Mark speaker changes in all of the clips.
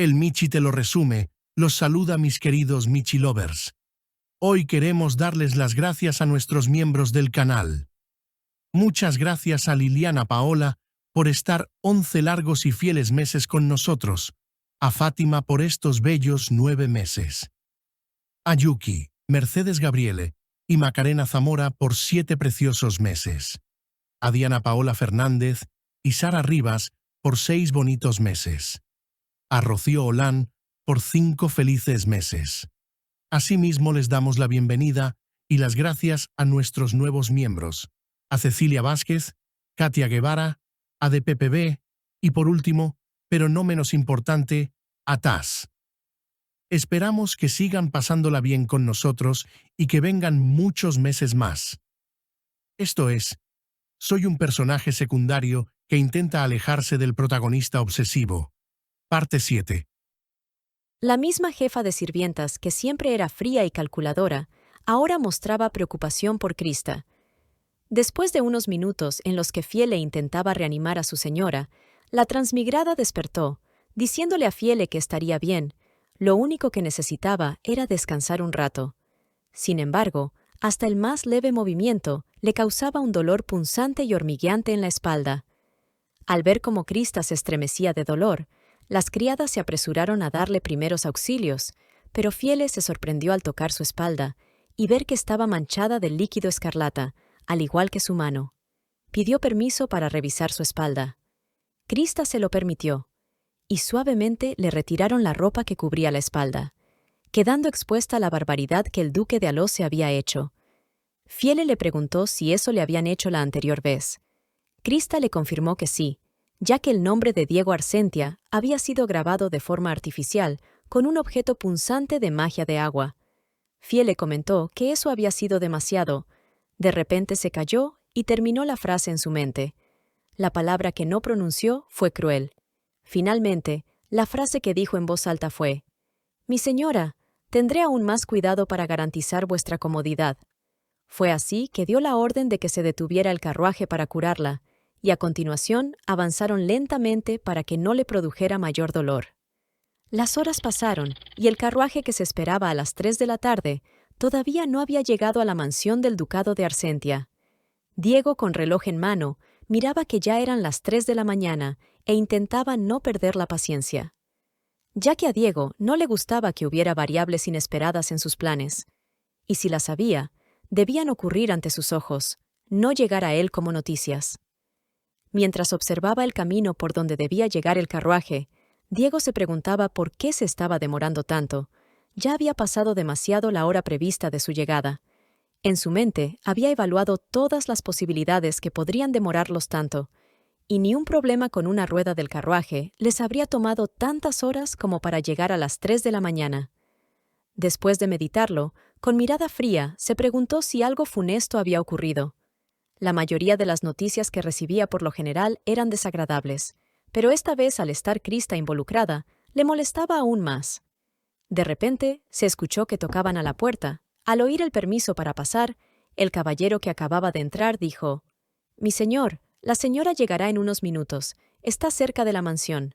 Speaker 1: El Michi te lo resume. Los saluda mis queridos Michi Lovers. Hoy queremos darles las gracias a nuestros miembros del canal. Muchas gracias a Liliana Paola por estar 11 largos y fieles meses con nosotros, a Fátima por estos bellos 9 meses, a Yuki, Mercedes Gabriele y Macarena Zamora por 7 preciosos meses, a Diana Paola Fernández y Sara Rivas por 6 bonitos meses, a Rocío Olán por 5 felices meses. Asimismo les damos la bienvenida y las gracias a nuestros nuevos miembros, a Cecilia Vázquez, Katia Guevara, a DPPB y por último, pero no menos importante, a Taz. Esperamos que sigan pasándola bien con nosotros y que vengan muchos meses más. Esto es, soy un personaje secundario que intenta alejarse del protagonista obsesivo. Parte 7.
Speaker 2: La misma jefa de sirvientas, que siempre era fría y calculadora, ahora mostraba preocupación por Krista. Después de unos minutos en los que Fiele intentaba reanimar a su señora, la transmigrada despertó, diciéndole a Fiele que estaría bien, lo único que necesitaba era descansar un rato. Sin embargo, hasta el más leve movimiento le causaba un dolor punzante y hormigueante en la espalda. Al ver cómo Krista se estremecía de dolor, las criadas se apresuraron a darle primeros auxilios, pero Fiele se sorprendió al tocar su espalda y ver que estaba manchada de líquido escarlata, al igual que su mano. Pidió permiso para revisar su espalda. Krista se lo permitió, y suavemente le retiraron la ropa que cubría la espalda, quedando expuesta la barbaridad que el duque de Alose había hecho. Fiele le preguntó si eso le habían hecho la anterior vez. Krista le confirmó que sí, ya que el nombre de Diego Arsentia había sido grabado de forma artificial con un objeto punzante de magia de agua. Fiele comentó que eso había sido demasiado. De repente se calló y terminó la frase en su mente. La palabra que no pronunció fue cruel. Finalmente, la frase que dijo en voz alta fue: «Mi señora, tendré aún más cuidado para garantizar vuestra comodidad». Fue así que dio la orden de que se detuviera el carruaje para curarla, y a continuación avanzaron lentamente para que no le produjera mayor dolor. Las horas pasaron, y el carruaje que se esperaba a las 3 de la tarde todavía no había llegado a la mansión del ducado de Arsentia. Diego, con reloj en mano, miraba que ya eran las 3 de la mañana e intentaba no perder la paciencia. Ya que a Diego no le gustaba que hubiera variables inesperadas en sus planes, y si las había, debían ocurrir ante sus ojos, no llegar a él como noticias. Mientras observaba el camino por donde debía llegar el carruaje, Diego se preguntaba por qué se estaba demorando tanto. Ya había pasado demasiado la hora prevista de su llegada. En su mente había evaluado todas las posibilidades que podrían demorarlos tanto, y ni un problema con una rueda del carruaje les habría tomado tantas horas como para llegar a las 3 de la mañana. Después de meditarlo, con mirada fría, se preguntó si algo funesto había ocurrido. La mayoría de las noticias que recibía por lo general eran desagradables, pero esta vez, al estar Krista involucrada, le molestaba aún más. De repente, se escuchó que tocaban a la puerta. Al oír el permiso para pasar, el caballero que acababa de entrar dijo: «Mi señor, la señora llegará en unos minutos. Está cerca de la mansión».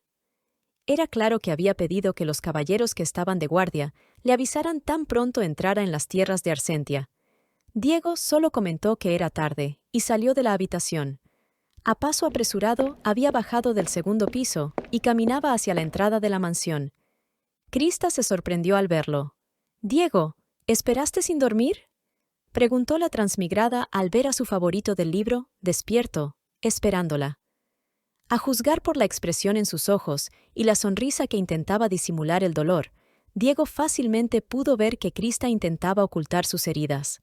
Speaker 2: Era claro que había pedido que los caballeros que estaban de guardia le avisaran tan pronto entrara en las tierras de Arsentia. Diego solo comentó que era tarde y salió de la habitación. A paso apresurado había bajado del segundo piso y caminaba hacia la entrada de la mansión. Krista se sorprendió al verlo. «Diego, ¿esperaste sin dormir?», preguntó la transmigrada al ver a su favorito del libro, despierto, esperándola. A juzgar por la expresión en sus ojos y la sonrisa que intentaba disimular el dolor, Diego fácilmente pudo ver que Krista intentaba ocultar sus heridas.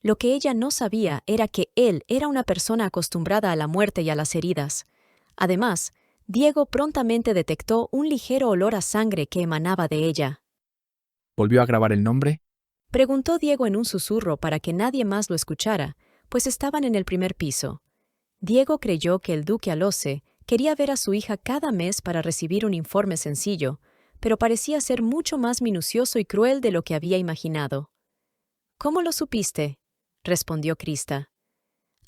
Speaker 2: Lo que ella no sabía era que él era una persona acostumbrada a la muerte y a las heridas. Además, Diego prontamente detectó un ligero olor a sangre que emanaba de ella.
Speaker 3: ¿Volvió a grabar el nombre?
Speaker 2: Preguntó Diego en un susurro para que nadie más lo escuchara, pues estaban en el primer piso. Diego creyó que el duque Alose quería ver a su hija cada mes para recibir un informe sencillo, pero parecía ser mucho más minucioso y cruel de lo que había imaginado. «¿Cómo lo supiste?», respondió Krista.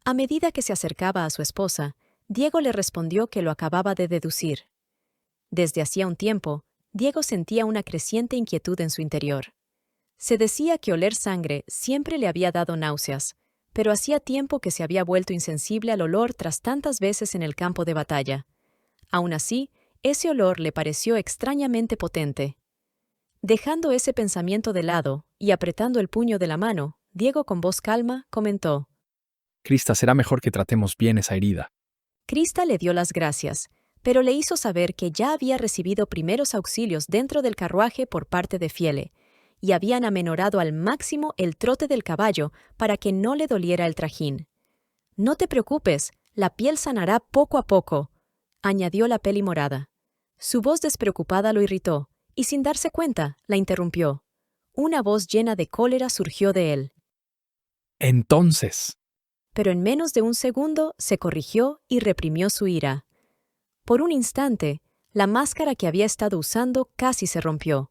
Speaker 2: A medida que se acercaba a su esposa, Diego le respondió que lo acababa de deducir. Desde hacía un tiempo, Diego sentía una creciente inquietud en su interior. Se decía que oler sangre siempre le había dado náuseas, pero hacía tiempo que se había vuelto insensible al olor tras tantas veces en el campo de batalla. Aún así, ese olor le pareció extrañamente potente. Dejando ese pensamiento de lado y apretando el puño de la mano, Diego con voz calma comentó.
Speaker 3: Krista, será mejor que tratemos bien esa herida.
Speaker 2: Krista le dio las gracias, pero le hizo saber que ya había recibido primeros auxilios dentro del carruaje por parte de Fiele, y habían amenorado al máximo el trote del caballo para que no le doliera el trajín. «No te preocupes, la piel sanará poco a poco», añadió la peli morada. Su voz despreocupada lo irritó, y sin darse cuenta, la interrumpió. Una voz llena de cólera surgió de él.
Speaker 3: Entonces,
Speaker 2: Pero en menos de un segundo se corrigió y reprimió su ira. Por un instante, la máscara que había estado usando casi se rompió.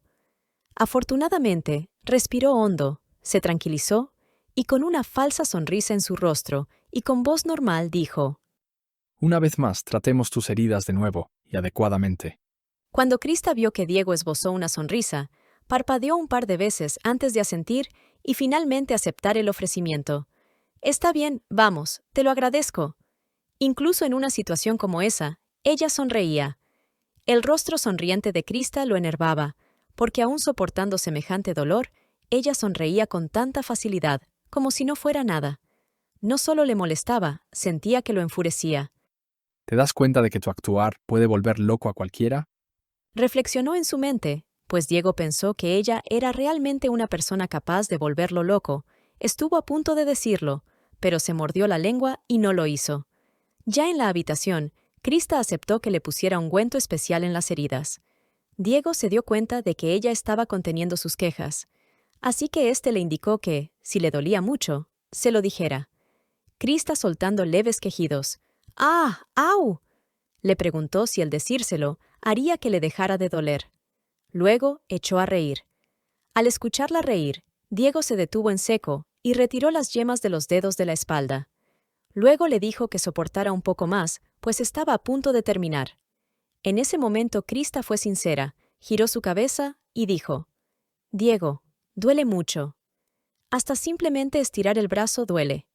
Speaker 2: Afortunadamente, respiró hondo, se tranquilizó y con una falsa sonrisa en su rostro y con voz normal dijo:
Speaker 3: una vez más, tratemos tus heridas de nuevo y adecuadamente.
Speaker 2: Cuando Krista vio que Diego esbozó una sonrisa, parpadeó un par de veces antes de asentir y finalmente aceptar el ofrecimiento. «Está bien, vamos, te lo agradezco». Incluso en una situación como esa, ella sonreía. El rostro sonriente de Krista lo enervaba, porque aún soportando semejante dolor, ella sonreía con tanta facilidad, como si no fuera nada. No solo le molestaba, sentía que lo enfurecía.
Speaker 3: ¿Te das cuenta de que tu actuar puede volver loco a cualquiera?
Speaker 2: Reflexionó en su mente, pues Diego pensó que ella era realmente una persona capaz de volverlo loco. Estuvo a punto de decirlo, pero se mordió la lengua y no lo hizo. Ya en la habitación, Krista aceptó que le pusiera ungüento especial en las heridas. Diego se dio cuenta de que ella estaba conteniendo sus quejas, así que éste le indicó que, si le dolía mucho, se lo dijera. Krista, soltando leves quejidos. «¡Ah! ¡Au!», le preguntó si el decírselo haría que le dejara de doler. Luego echó a reír. Al escucharla reír, Diego se detuvo en seco y retiró las yemas de los dedos de la espalda. Luego le dijo que soportara un poco más, pues estaba a punto de terminar. En ese momento Krista fue sincera, giró su cabeza y dijo: «Diego, duele mucho. Hasta simplemente estirar el brazo duele.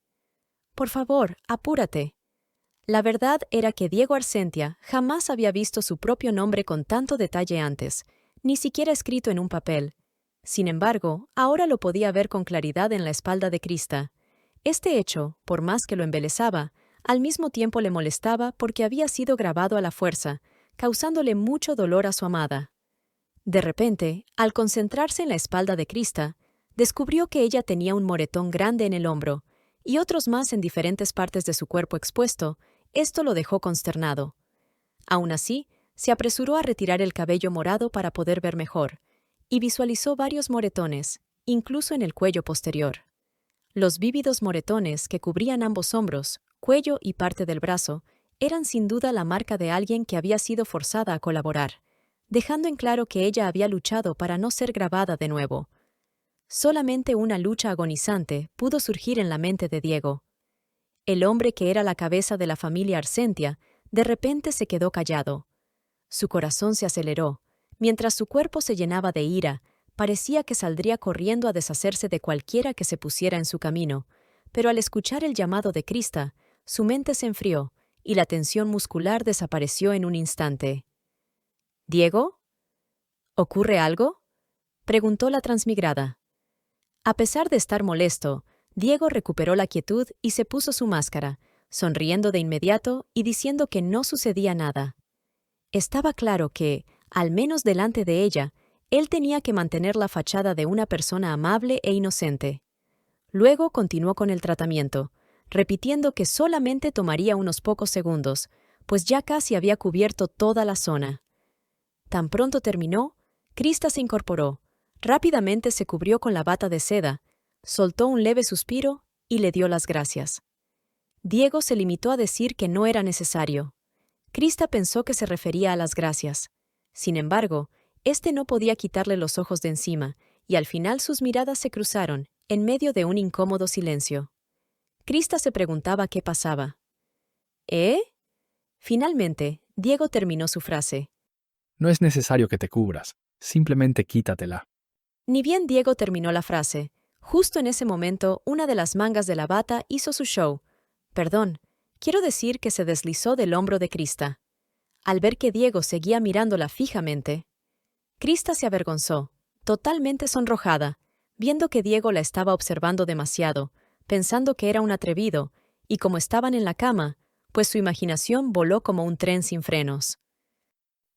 Speaker 2: Por favor, apúrate». La verdad era que Diego Arsentia jamás había visto su propio nombre con tanto detalle antes, ni siquiera escrito en un papel. Sin embargo, ahora lo podía ver con claridad en la espalda de Krista. Este hecho, por más que lo embelesaba, al mismo tiempo le molestaba porque había sido grabado a la fuerza, causándole mucho dolor a su amada. De repente, al concentrarse en la espalda de Krista, descubrió que ella tenía un moretón grande en el hombro, y otros más en diferentes partes de su cuerpo expuesto. Esto lo dejó consternado. Aún así, se apresuró a retirar el cabello morado para poder ver mejor, y visualizó varios moretones, incluso en el cuello posterior. Los vívidos moretones que cubrían ambos hombros, cuello y parte del brazo, eran sin duda la marca de alguien que había sido forzada a colaborar, dejando en claro que ella había luchado para no ser grabada de nuevo. Solamente una lucha agonizante pudo surgir en la mente de Diego. El hombre que era la cabeza de la familia Arsentia, de repente se quedó callado. Su corazón se aceleró. Mientras su cuerpo se llenaba de ira, parecía que saldría corriendo a deshacerse de cualquiera que se pusiera en su camino, pero al escuchar el llamado de Krista, su mente se enfrió y la tensión muscular desapareció en un instante. «¿Diego? ¿Ocurre algo?», preguntó la transmigrada. A pesar de estar molesto, Diego recuperó la quietud y se puso su máscara, sonriendo de inmediato y diciendo que no sucedía nada. Estaba claro que, al menos delante de ella, él tenía que mantener la fachada de una persona amable e inocente. Luego continuó con el tratamiento, repitiendo que solamente tomaría unos pocos segundos, pues ya casi había cubierto toda la zona. Tan pronto terminó, Krista se incorporó, rápidamente se cubrió con la bata de seda, soltó un leve suspiro y le dio las gracias. Diego se limitó a decir que no era necesario. Krista pensó que se refería a las gracias. Sin embargo, este no podía quitarle los ojos de encima, y al final sus miradas se cruzaron, en medio de un incómodo silencio. Krista se preguntaba qué pasaba. «¿Eh?». Finalmente, Diego terminó su frase.
Speaker 3: No es necesario que te cubras, simplemente quítatela.
Speaker 2: Ni bien Diego terminó la frase, justo en ese momento una de las mangas de la bata hizo su show. Perdón, quiero decir que se deslizó del hombro de Krista. Al ver que Diego seguía mirándola fijamente, Krista se avergonzó, totalmente sonrojada, viendo que Diego la estaba observando demasiado, pensando que era un atrevido, y como estaban en la cama, pues su imaginación voló como un tren sin frenos.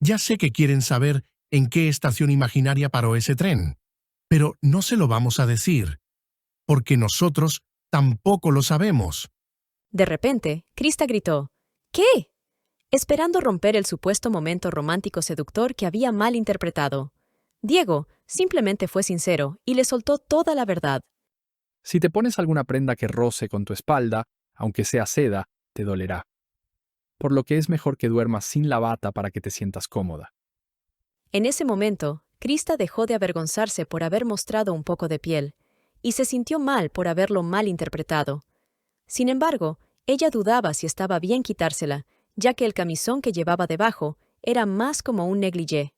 Speaker 1: Ya sé que quieren saber en qué estación imaginaria paró ese tren, pero no se lo vamos a decir, porque nosotros tampoco lo sabemos.
Speaker 2: De repente, Krista gritó, ¿qué? Esperando romper el supuesto momento romántico seductor que había mal interpretado. Diego simplemente fue sincero y le soltó toda la verdad.
Speaker 3: Si te pones alguna prenda que roce con tu espalda, aunque sea seda, te dolerá. Por lo que es mejor que duermas sin la bata para que te sientas cómoda.
Speaker 2: En ese momento, Krista dejó de avergonzarse por haber mostrado un poco de piel, y se sintió mal por haberlo mal interpretado. Sin embargo, ella dudaba si estaba bien quitársela, ya que el camisón que llevaba debajo era más como un negligé.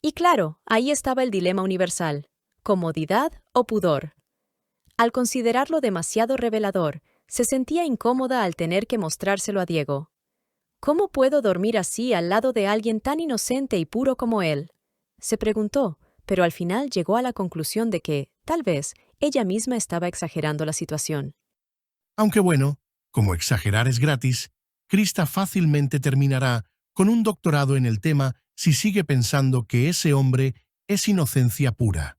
Speaker 2: Y claro, ahí estaba el dilema universal: comodidad o pudor. Al considerarlo demasiado revelador, se sentía incómoda al tener que mostrárselo a Diego. ¿Cómo puedo dormir así al lado de alguien tan inocente y puro como él?, se preguntó, pero al final llegó a la conclusión de que, tal vez, ella misma estaba exagerando la situación.
Speaker 1: Aunque bueno, como exagerar es gratis, Krista fácilmente terminará con un doctorado en el tema si sigue pensando que ese hombre es inocencia pura.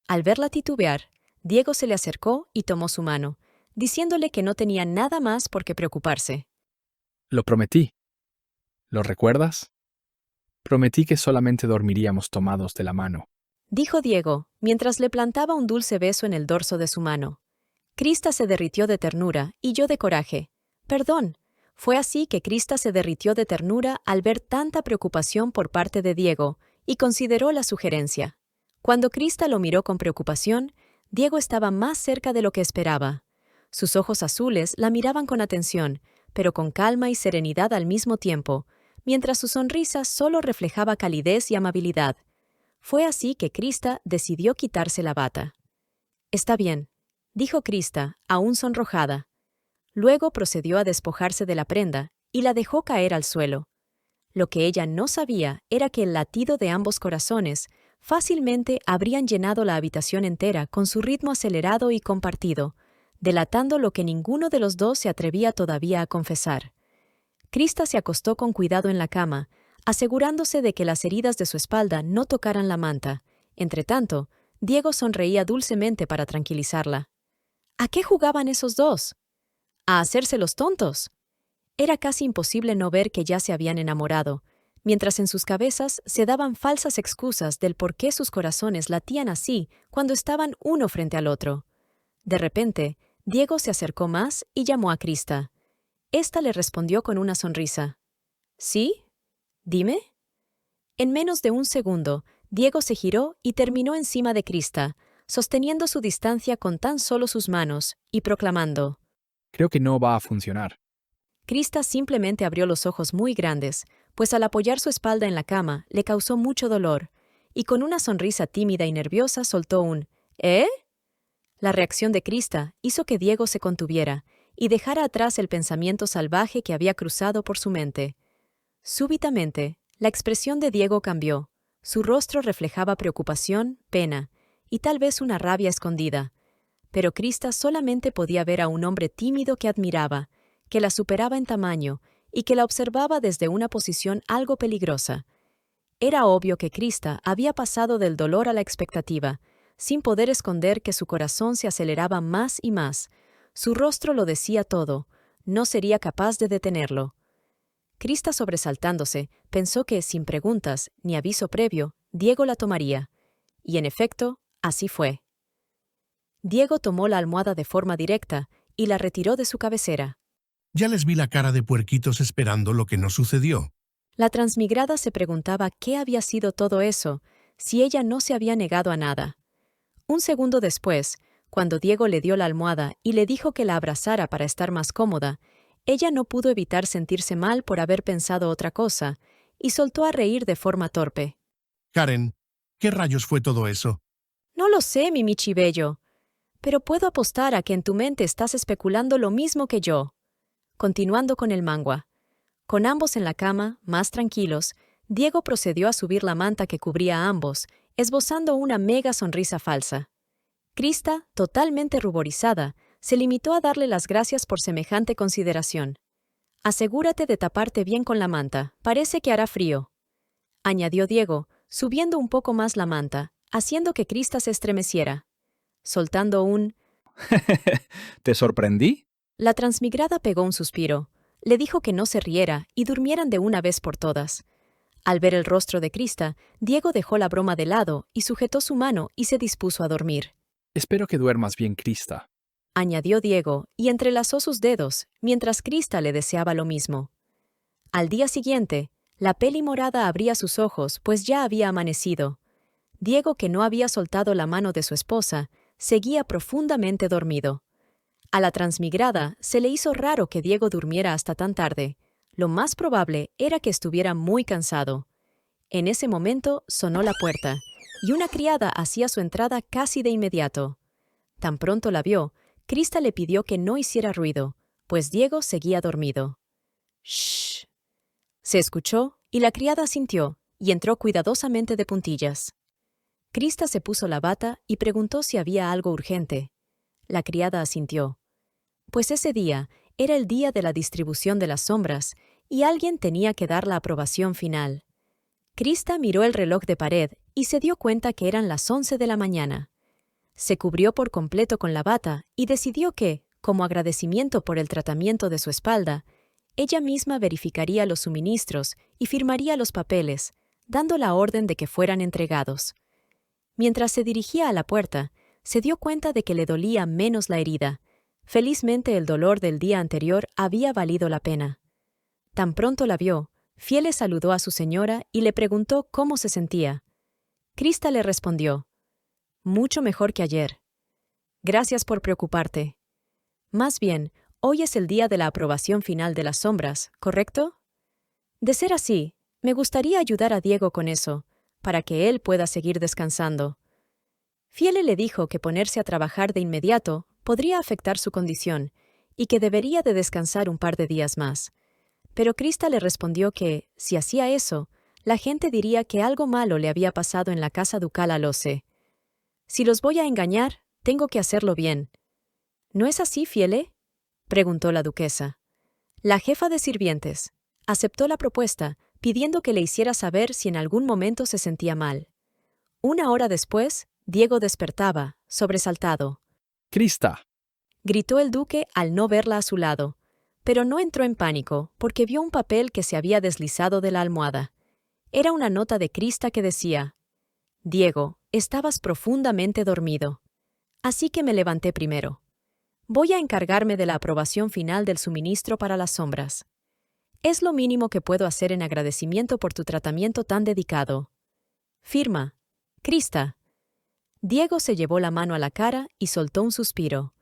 Speaker 2: Al verla titubear, Diego se le acercó y tomó su mano, diciéndole que no tenía nada más por qué preocuparse.
Speaker 3: Lo prometí. ¿Lo recuerdas? Prometí que solamente dormiríamos tomados de la mano.
Speaker 2: Dijo Diego, mientras le plantaba un dulce beso en el dorso de su mano. Krista se derritió de ternura y yo de coraje. Perdón. Fue así que Krista se derritió de ternura al ver tanta preocupación por parte de Diego y consideró la sugerencia. Cuando Krista lo miró con preocupación, Diego estaba más cerca de lo que esperaba. Sus ojos azules la miraban con atención, pero con calma y serenidad al mismo tiempo, mientras su sonrisa solo reflejaba calidez y amabilidad. Fue así que Krista decidió quitarse la bata. «Está bien», dijo Krista, aún sonrojada. Luego procedió a despojarse de la prenda y la dejó caer al suelo. Lo que ella no sabía era que el latido de ambos corazones fácilmente habrían llenado la habitación entera con su ritmo acelerado y compartido, delatando lo que ninguno de los dos se atrevía todavía a confesar. Krista se acostó con cuidado en la cama, asegurándose de que las heridas de su espalda no tocaran la manta. Entretanto, Diego sonreía dulcemente para tranquilizarla. ¿A qué jugaban esos dos? ¿A hacerse los tontos? Era casi imposible no ver que ya se habían enamorado, mientras en sus cabezas se daban falsas excusas del por qué sus corazones latían así cuando estaban uno frente al otro. De repente, Diego se acercó más y llamó a Krista. Esta le respondió con una sonrisa. ¿Sí? ¿Dime? En menos de un segundo, Diego se giró y terminó encima de Krista, sosteniendo su distancia con tan solo sus manos y proclamando.
Speaker 3: Creo que no va a funcionar.
Speaker 2: Krista simplemente abrió los ojos muy grandes, pues al apoyar su espalda en la cama le causó mucho dolor, y con una sonrisa tímida y nerviosa soltó un ¿eh? La reacción de Krista hizo que Diego se contuviera y dejara atrás el pensamiento salvaje que había cruzado por su mente. Súbitamente, la expresión de Diego cambió. Su rostro reflejaba preocupación, pena y tal vez una rabia escondida. Pero Krista solamente podía ver a un hombre tímido que admiraba, que la superaba en tamaño y que la observaba desde una posición algo peligrosa. Era obvio que Krista había pasado del dolor a la expectativa, sin poder esconder que su corazón se aceleraba más y más. Su rostro lo decía todo, no sería capaz de detenerlo. Krista, sobresaltándose, pensó que, sin preguntas ni aviso previo, Diego la tomaría. Y en efecto, así fue. Diego tomó la almohada de forma directa y la retiró de su cabecera.
Speaker 1: Ya les vi la cara de puerquitos esperando lo que no sucedió.
Speaker 2: La transmigrada se preguntaba qué había sido todo eso, si ella no se había negado a nada. Un segundo después, cuando Diego le dio la almohada y le dijo que la abrazara para estar más cómoda, ella no pudo evitar sentirse mal por haber pensado otra cosa, y soltó a reír de forma torpe.
Speaker 1: Karen, ¿qué rayos fue todo eso?
Speaker 2: No lo sé, mi Michi bello, pero puedo apostar a que en tu mente estás especulando lo mismo que yo. Continuando con el mangua. Con ambos en la cama, más tranquilos, Diego procedió a subir la manta que cubría a ambos, esbozando una mega sonrisa falsa. Krista, totalmente ruborizada, se limitó a darle las gracias por semejante consideración. Asegúrate de taparte bien con la manta, parece que hará frío, añadió Diego, subiendo un poco más la manta, haciendo que Krista se estremeciera. Soltando un
Speaker 3: ¿Te sorprendí?
Speaker 2: La transmigrada pegó un suspiro, le dijo que no se riera y durmieran de una vez por todas. Al ver el rostro de Krista, Diego dejó la broma de lado y sujetó su mano y se dispuso a dormir.
Speaker 3: Espero que duermas bien, Krista.
Speaker 2: Añadió Diego y entrelazó sus dedos, mientras Krista le deseaba lo mismo. Al día siguiente, la peli morada abría sus ojos, pues ya había amanecido. Diego, que no había soltado la mano de su esposa, seguía profundamente dormido. A la transmigrada se le hizo raro que Diego durmiera hasta tan tarde. Lo más probable era que estuviera muy cansado. En ese momento sonó la puerta, y una criada hacía su entrada casi de inmediato. Tan pronto la vio, Krista le pidió que no hiciera ruido, pues Diego seguía dormido. «Shh». Se escuchó, y la criada asintió, y entró cuidadosamente de puntillas. Krista se puso la bata y preguntó si había algo urgente. La criada asintió. Pues ese día era el día de la distribución de las sombras, y alguien tenía que dar la aprobación final. Krista miró el reloj de pared y se dio cuenta que eran las 11 de la mañana. Se cubrió por completo con la bata y decidió que, como agradecimiento por el tratamiento de su espalda, ella misma verificaría los suministros y firmaría los papeles, dando la orden de que fueran entregados. Mientras se dirigía a la puerta, se dio cuenta de que le dolía menos la herida. Felizmente el dolor del día anterior había valido la pena. Tan pronto la vio, Fiele saludó a su señora y le preguntó cómo se sentía. Krista le respondió: «Mucho mejor que ayer. Gracias por preocuparte. Más bien, hoy es el día de la aprobación final de las sombras, ¿correcto? De ser así, me gustaría ayudar a Diego con eso, para que él pueda seguir descansando». Fiele le dijo que ponerse a trabajar de inmediato podría afectar su condición y que debería de descansar un par de días más. Pero Krista le respondió que, si hacía eso, la gente diría que algo malo le había pasado en la casa ducal a Loce. «Si los voy a engañar, tengo que hacerlo bien». «¿No es así, Fiele?», preguntó la duquesa. La jefa de sirvientes aceptó la propuesta, pidiendo que le hiciera saber si en algún momento se sentía mal. Una hora después, Diego despertaba, sobresaltado.
Speaker 3: ¡Krista!
Speaker 2: Gritó el duque al no verla a su lado, pero no entró en pánico porque vio un papel que se había deslizado de la almohada. Era una nota de Krista que decía: «Diego, estabas profundamente dormido. Así que me levanté primero. Voy a encargarme de la aprobación final del suministro para las sombras. Es lo mínimo que puedo hacer en agradecimiento por tu tratamiento tan dedicado. Firma, Krista». Diego se llevó la mano a la cara y soltó un suspiro.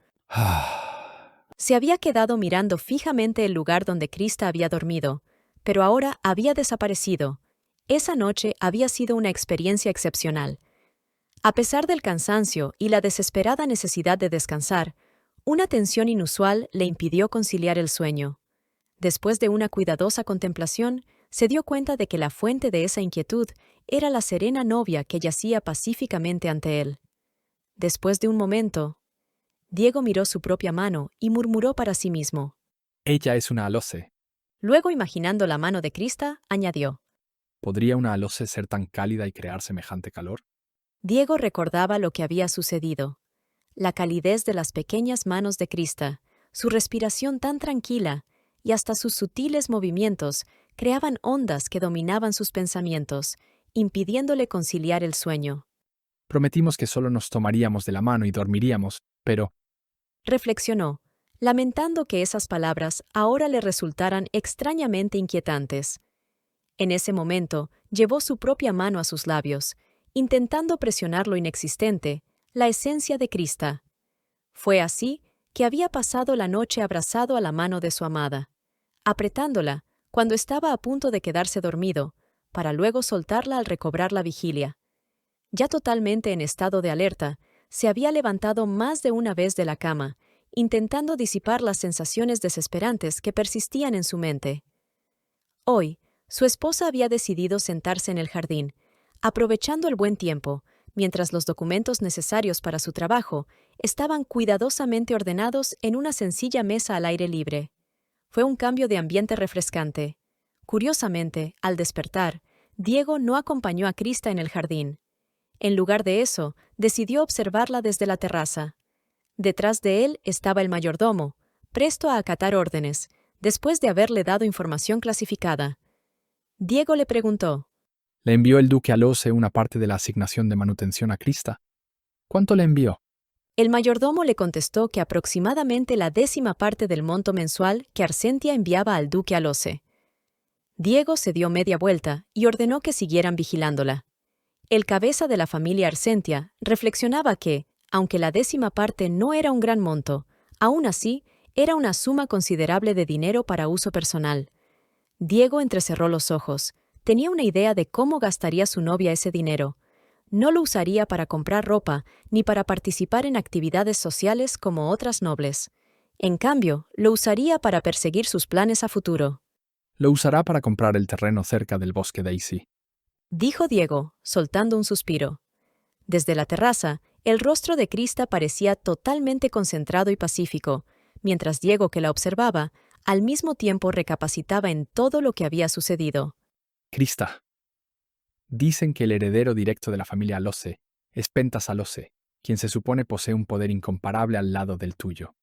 Speaker 2: Se había quedado mirando fijamente el lugar donde Krista había dormido, pero ahora había desaparecido. Esa noche había sido una experiencia excepcional. A pesar del cansancio y la desesperada necesidad de descansar, una tensión inusual le impidió conciliar el sueño. Después de una cuidadosa contemplación, se dio cuenta de que la fuente de esa inquietud era la serena novia que yacía pacíficamente ante él. Después de un momento, Diego miró su propia mano y murmuró para sí mismo.
Speaker 3: Ella es una Alose.
Speaker 2: Luego, imaginando la mano de Krista, añadió:
Speaker 3: ¿Podría una Alose ser tan cálida y crear semejante calor?
Speaker 2: Diego recordaba lo que había sucedido. La calidez de las pequeñas manos de Krista, su respiración tan tranquila y hasta sus sutiles movimientos creaban ondas que dominaban sus pensamientos, impidiéndole conciliar el sueño.
Speaker 3: Prometimos que solo nos tomaríamos de la mano y dormiríamos, pero
Speaker 2: Reflexionó, lamentando que esas palabras ahora le resultaran extrañamente inquietantes. En ese momento, llevó su propia mano a sus labios, intentando presionar lo inexistente, la esencia de Krista. Fue así que había pasado la noche abrazado a la mano de su amada. Apretándola, cuando estaba a punto de quedarse dormido, para luego soltarla al recobrar la vigilia. Ya totalmente en estado de alerta, se había levantado más de una vez de la cama, intentando disipar las sensaciones desesperantes que persistían en su mente. Hoy, su esposa había decidido sentarse en el jardín, aprovechando el buen tiempo, mientras los documentos necesarios para su trabajo estaban cuidadosamente ordenados en una sencilla mesa al aire libre. Fue un cambio de ambiente refrescante. Curiosamente, al despertar, Diego no acompañó a Krista en el jardín. En lugar de eso, decidió observarla desde la terraza. Detrás de él estaba el mayordomo, presto a acatar órdenes, después de haberle dado información clasificada. Diego le preguntó:
Speaker 3: ¿Le envió el duque Alose una parte de la asignación de manutención a Krista? ¿Cuánto le envió?
Speaker 2: El mayordomo le contestó que aproximadamente la 10ª parte del monto mensual que Arsentia enviaba al duque Alose. Diego se dio media vuelta y ordenó que siguieran vigilándola. El cabeza de la familia Arsentia reflexionaba que, aunque la 10ª parte no era un gran monto, aún así era una suma considerable de dinero para uso personal. Diego entrecerró los ojos. Tenía una idea de cómo gastaría su novia ese dinero. No lo usaría para comprar ropa ni para participar en actividades sociales como otras nobles. En cambio, lo usaría para perseguir sus planes a futuro.
Speaker 3: Lo usará para comprar el terreno cerca del bosque Daisy,
Speaker 2: dijo Diego, soltando un suspiro. Desde la terraza, el rostro de Krista parecía totalmente concentrado y pacífico, mientras Diego, que la observaba, al mismo tiempo recapacitaba en todo lo que había sucedido.
Speaker 3: Krista. Dicen que el heredero directo de la familia Alose es Pentas Alose, quien se supone posee un poder incomparable al lado del tuyo.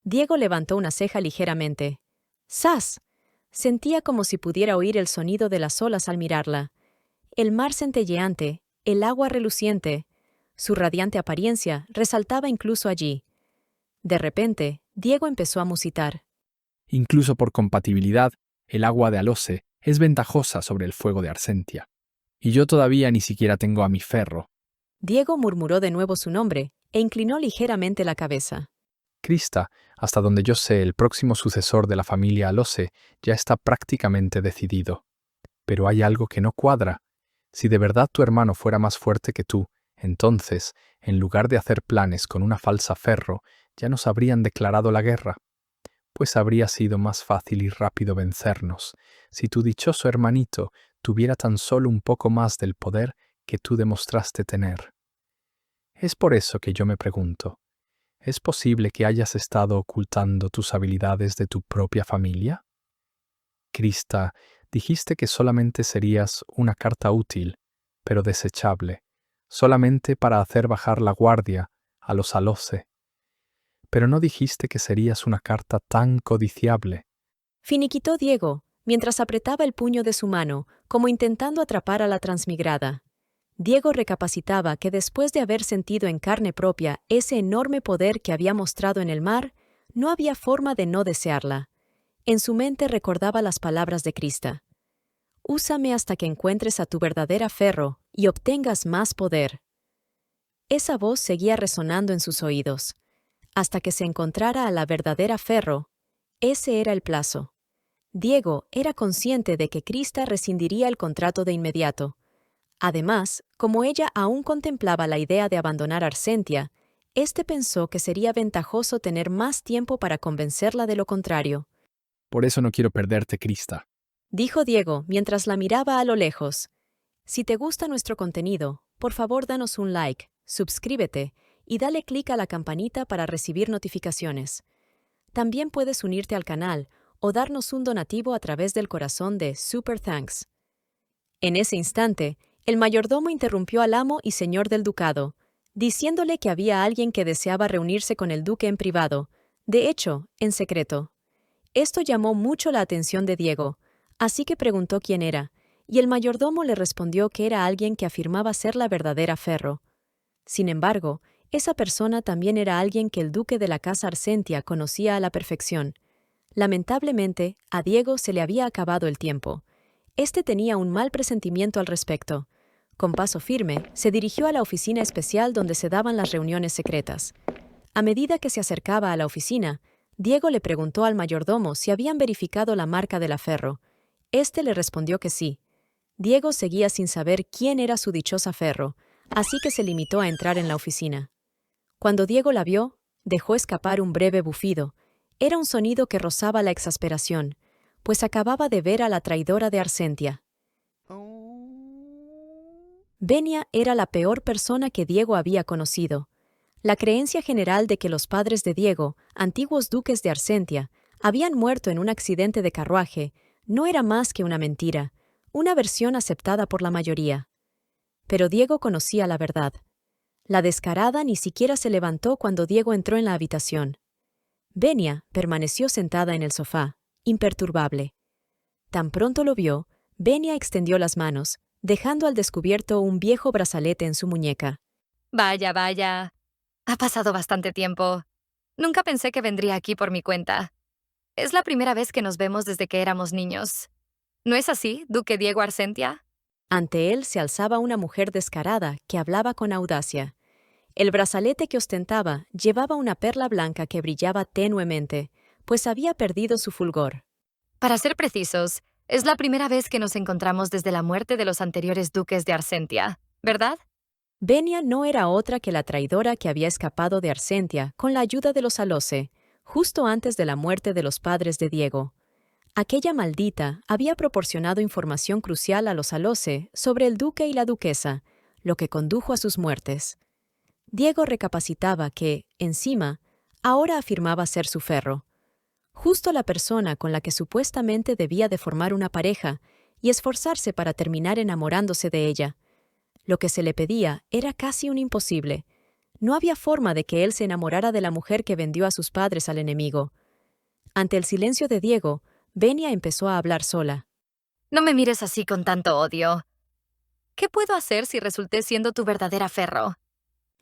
Speaker 2: Diego levantó una ceja ligeramente. ¡Zas! Sentía como si pudiera oír el sonido de las olas al mirarla. El mar centelleante, el agua reluciente, su radiante apariencia resaltaba incluso allí. De repente, Diego empezó a musitar.
Speaker 3: Incluso por compatibilidad, el agua de Alose es ventajosa sobre el fuego de Arsentia. Y yo todavía ni siquiera tengo a mi ferro.
Speaker 2: Diego murmuró de nuevo su nombre e inclinó ligeramente la cabeza.
Speaker 3: Krista, hasta donde yo sé, el próximo sucesor de la familia Alose ya está prácticamente decidido. Pero hay algo que no cuadra. Si de verdad tu hermano fuera más fuerte que tú, entonces, en lugar de hacer planes con una falsa ferro, ya nos habrían declarado la guerra. Pues habría sido más fácil y rápido vencernos si tu dichoso hermanito tuviera tan solo un poco más del poder que tú demostraste tener. Es por eso que yo me pregunto, ¿es posible que hayas estado ocultando tus habilidades de tu propia familia? Krista, dijiste que solamente serías una carta útil, pero desechable, solamente para hacer bajar la guardia a los Alose. Pero no dijiste que serías una carta tan codiciable.
Speaker 2: Finiquitó Diego, mientras apretaba el puño de su mano, como intentando atrapar a la transmigrada. Diego recapacitaba que después de haber sentido en carne propia ese enorme poder que había mostrado en el mar, no había forma de no desearla. En su mente recordaba las palabras de Krista. «Úsame hasta que encuentres a tu verdadera ferro y obtengas más poder». Esa voz seguía resonando en sus oídos. Hasta que se encontrara a la verdadera ferro, ese era el plazo. Diego era consciente de que Krista rescindiría el contrato de inmediato. Además, como ella aún contemplaba la idea de abandonar Arsentia, pensó que sería ventajoso tener más tiempo para convencerla de lo contrario.
Speaker 3: Por eso no quiero perderte, Krista,
Speaker 2: dijo Diego mientras la miraba a lo lejos. Si te gusta nuestro contenido, por favor danos un like, suscríbete y dale clic a la campanita para recibir notificaciones. También puedes unirte al canal o darnos un donativo a través del corazón de Super Thanks. En ese instante, el mayordomo interrumpió al amo y señor del ducado, diciéndole que había alguien que deseaba reunirse con el duque en privado, de hecho, en secreto. Esto llamó mucho la atención de Diego, así que preguntó quién era, y el mayordomo le respondió que era alguien que afirmaba ser la verdadera ferro. Sin embargo, esa persona también era alguien que el duque de la casa Arsentia conocía a la perfección. Lamentablemente, a Diego se le había acabado el tiempo. Tenía un mal presentimiento al respecto. Con paso firme, se dirigió a la oficina especial donde se daban las reuniones secretas. A medida que se acercaba a la oficina, Diego le preguntó al mayordomo si habían verificado la marca del aferro. Le respondió que sí. Diego seguía sin saber quién era su dichosa Ferro, así que se limitó a entrar en la oficina. Cuando Diego la vio, dejó escapar un breve bufido. Era un sonido que rozaba la exasperación, pues acababa de ver a la traidora de Arsentia. Venia era la peor persona que Diego había conocido. La creencia general de que los padres de Diego, antiguos duques de Arsentia, habían muerto en un accidente de carruaje, no era más que una mentira, una versión aceptada por la mayoría. Pero Diego conocía la verdad. La descarada ni siquiera se levantó cuando Diego entró en la habitación. Venia permaneció sentada en el sofá, imperturbable. Tan pronto lo vio, Venia extendió las manos, dejando al descubierto un viejo brazalete en su muñeca.
Speaker 4: Vaya, vaya. Ha pasado bastante tiempo. Nunca pensé que vendría aquí por mi cuenta. Es la primera vez que nos vemos desde que éramos niños. ¿No es así, Duque Diego Arsentia?
Speaker 2: Ante él se alzaba una mujer descarada que hablaba con audacia. El brazalete que ostentaba llevaba una perla blanca que brillaba tenuemente, pues había perdido su fulgor.
Speaker 4: Para ser precisos, es la primera vez que nos encontramos desde la muerte de los anteriores duques de Arsentia, ¿verdad?
Speaker 2: Venia no era otra que la traidora que había escapado de Arsentia con la ayuda de los Alose, justo antes de la muerte de los padres de Diego. Aquella maldita había proporcionado información crucial a los Alose sobre el duque y la duquesa, lo que condujo a sus muertes. Diego recapacitaba que, encima, ahora afirmaba ser su Ferro. Justo la persona con la que supuestamente debía de formar una pareja y esforzarse para terminar enamorándose de ella. Lo que se le pedía era casi un imposible. No había forma de que él se enamorara de la mujer que vendió a sus padres al enemigo. Ante el silencio de Diego, Venia empezó a hablar sola.
Speaker 4: No me mires así con tanto odio. ¿Qué puedo hacer si resulté siendo tu verdadera Ferro?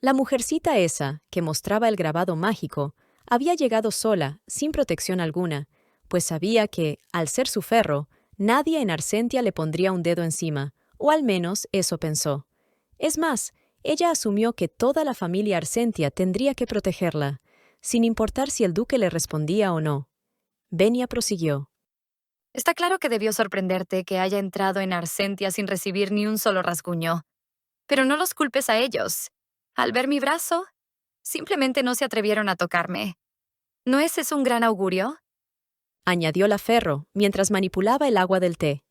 Speaker 2: La mujercita esa, que mostraba el grabado mágico, había llegado sola, sin protección alguna, pues sabía que, al ser su Ferro, nadie en Arsentia le pondría un dedo encima, o al menos eso pensó. Es más, ella asumió que toda la familia Arsentia tendría que protegerla, sin importar si el duque le respondía o no. Venia prosiguió.
Speaker 4: Está claro que debió sorprenderte que haya entrado en Arsentia sin recibir ni un solo rasguño. Pero no los culpes a ellos. Al ver mi brazo, simplemente no se atrevieron a tocarme. ¿No es eso un gran augurio?
Speaker 2: Añadió la Ferro, mientras manipulaba el agua del té.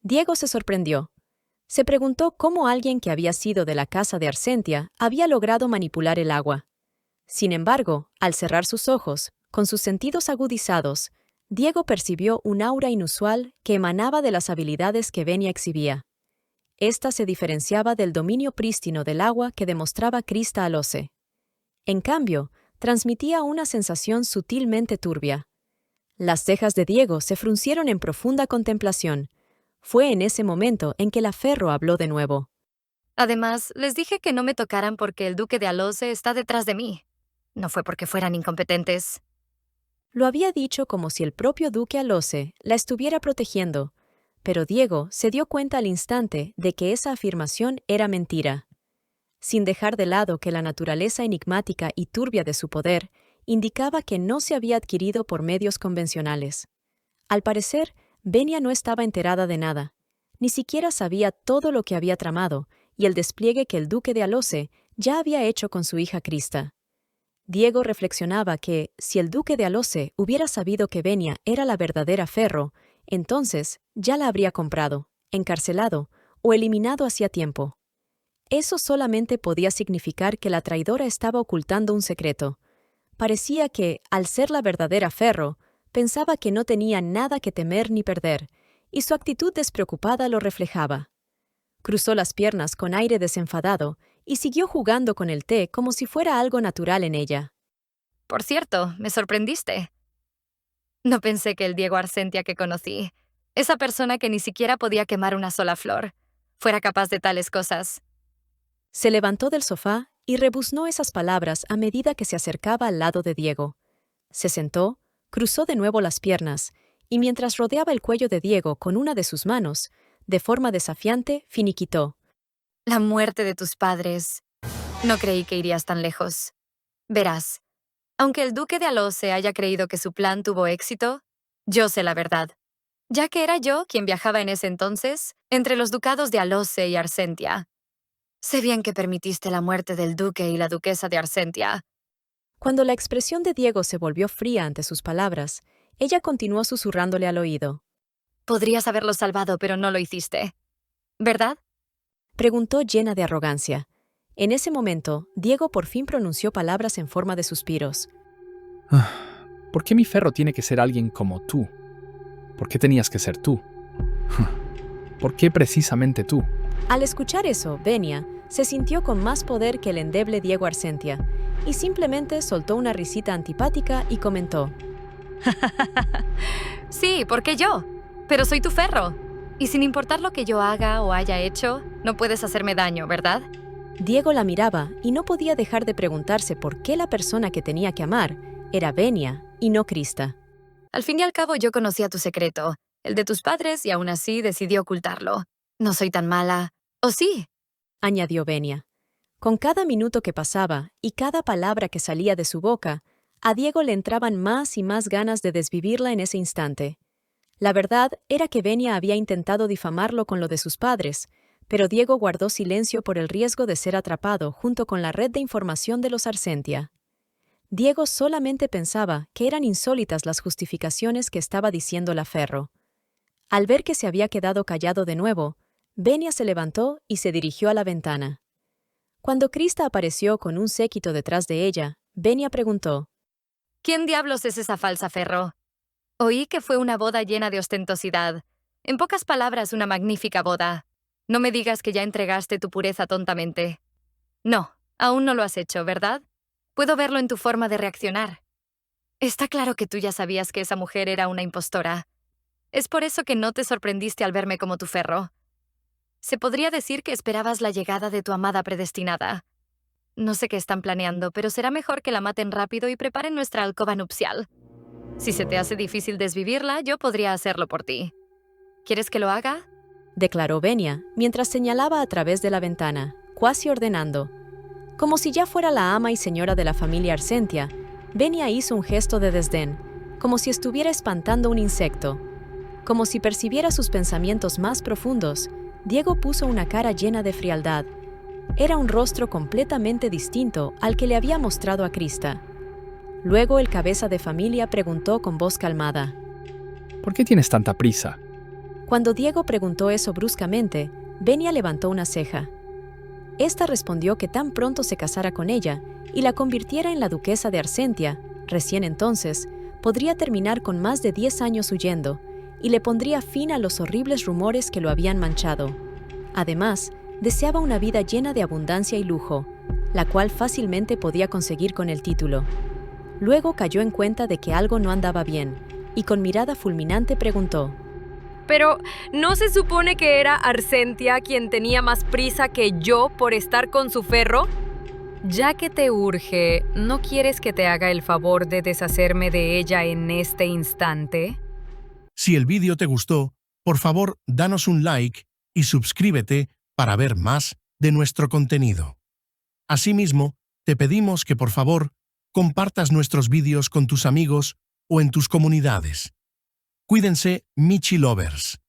Speaker 2: Diego se sorprendió. Se preguntó cómo alguien que había sido de la casa de Arsentia había logrado manipular el agua. Sin embargo, al cerrar sus ojos, con sus sentidos agudizados, Diego percibió un aura inusual que emanaba de las habilidades que Venia exhibía. Esta se diferenciaba del dominio prístino del agua que demostraba Crista Alose. En cambio, transmitía una sensación sutilmente turbia. Las cejas de Diego se fruncieron en profunda contemplación. Fue en ese momento en que la Ferro habló de nuevo.
Speaker 4: Además, les dije que no me tocaran porque el duque de Alose está detrás de mí. No fue porque fueran incompetentes.
Speaker 2: Lo había dicho como si el propio duque Alose la estuviera protegiendo, pero Diego se dio cuenta al instante de que esa afirmación era mentira. Sin dejar de lado que la naturaleza enigmática y turbia de su poder indicaba que no se había adquirido por medios convencionales. Al parecer, Venia no estaba enterada de nada. Ni siquiera sabía todo lo que había tramado y el despliegue que el duque de Alose ya había hecho con su hija Crista. Diego reflexionaba que, si el duque de Alose hubiera sabido que Venia era la verdadera Ferro, entonces ya la habría comprado, encarcelado o eliminado hacía tiempo. Eso solamente podía significar que la traidora estaba ocultando un secreto. Parecía que, al ser la verdadera Ferro, pensaba que no tenía nada que temer ni perder, y su actitud despreocupada lo reflejaba. Cruzó las piernas con aire desenfadado y siguió jugando con el té como si fuera algo natural en ella.
Speaker 4: Por cierto, me sorprendiste. No pensé que el Diego Arsentia que conocí, esa persona que ni siquiera podía quemar una sola flor, fuera capaz de tales cosas.
Speaker 2: Se levantó del sofá y rebuznó esas palabras a medida que se acercaba al lado de Diego. Se sentó, cruzó de nuevo las piernas, y mientras rodeaba el cuello de Diego con una de sus manos, de forma desafiante, finiquitó.
Speaker 4: La muerte de tus padres. No creí que irías tan lejos. Verás, aunque el duque de Alose haya creído que su plan tuvo éxito, yo sé la verdad. ya que era yo quien viajaba en ese entonces entre los ducados de Alose y Arsentia. Sé bien que permitiste la muerte del duque y la duquesa de Arsentia.
Speaker 2: Cuando la expresión de Diego se volvió fría ante sus palabras, ella continuó susurrándole al oído.
Speaker 4: Podrías haberlo salvado, pero no lo hiciste. ¿Verdad?
Speaker 2: Preguntó llena de arrogancia. En ese momento, Diego por fin pronunció palabras en forma de suspiros.
Speaker 3: ¿Por qué mi Ferro tiene que ser alguien como tú? ¿Por qué tenías que ser tú? ¿Por qué precisamente tú?
Speaker 2: Al escuchar eso, Venia se sintió con más poder que el endeble Diego Arsentia y simplemente soltó una risita antipática y comentó.
Speaker 4: Sí, porque yo. Pero soy tu Ferro. Y sin importar lo que yo haga o haya hecho, no puedes hacerme daño, ¿verdad?
Speaker 2: Diego la miraba y no podía dejar de preguntarse por qué la persona que tenía que amar era Venia y no Krista.
Speaker 4: Al fin y al cabo yo conocía tu secreto, el de tus padres, y aún así decidí ocultarlo. No soy tan mala. ¿O sí?
Speaker 2: Añadió Venia. Con cada minuto que pasaba y cada palabra que salía de su boca, a Diego le entraban más y más ganas de desvivirla en ese instante. La verdad era que Venia había intentado difamarlo con lo de sus padres, pero Diego guardó silencio por el riesgo de ser atrapado junto con la red de información de los Arsentia. Diego solamente pensaba que eran insólitas las justificaciones que estaba diciendo la Ferro. Al ver que se había quedado callado de nuevo, Venia se levantó y se dirigió a la ventana. Cuando Krista apareció con un séquito detrás de ella, Venia preguntó.
Speaker 4: ¿Quién diablos es esa falsa Ferro? Oí que fue una boda llena de ostentosidad. En pocas palabras, una magnífica boda. No me digas que ya entregaste tu pureza tontamente. No, aún no lo has hecho, ¿verdad? Puedo verlo en tu forma de reaccionar. Está claro que tú ya sabías que esa mujer era una impostora. Es por eso que no te sorprendiste al verme como tu Ferro. Se podría decir que esperabas la llegada de tu amada predestinada. No sé qué están planeando, pero será mejor que la maten rápido y preparen nuestra alcoba nupcial. Si se te hace difícil desvivirla, yo podría hacerlo por ti. ¿Quieres que lo haga?
Speaker 2: Declaró Venia, mientras señalaba a través de la ventana, cuasi ordenando. Como si ya fuera la ama y señora de la familia Arsentia, Venia hizo un gesto de desdén, como si estuviera espantando un insecto. Como si percibiera sus pensamientos más profundos, Diego puso una cara llena de frialdad. Era un rostro completamente distinto al que le había mostrado a Krista. Luego el cabeza de familia preguntó con voz calmada.
Speaker 3: ¿Por qué tienes tanta prisa?
Speaker 2: Cuando Diego preguntó eso bruscamente, Venia levantó una ceja. Esta respondió que tan pronto se casara con ella y la convirtiera en la duquesa de Arsentia, recién entonces, podría terminar con más de 10 años huyendo y le pondría fin a los horribles rumores que lo habían manchado. Además, deseaba una vida llena de abundancia y lujo, la cual fácilmente podía conseguir con el título. Luego cayó en cuenta de que algo no andaba bien, y con mirada fulminante preguntó.
Speaker 5: Pero, ¿no se supone que era Arsentia quien tenía más prisa que yo por estar con su Ferro? Ya que te urge, ¿no quieres que te haga el favor de deshacerme de ella en este instante?
Speaker 1: Si el vídeo te gustó, por favor, danos un like y suscríbete para ver más de nuestro contenido. Asimismo, te pedimos que por favor, compartas nuestros vídeos con tus amigos o en tus comunidades. Cuídense, Michi Lovers.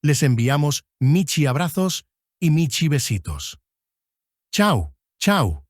Speaker 1: Les enviamos Michi abrazos y Michi besitos. Chao, chao.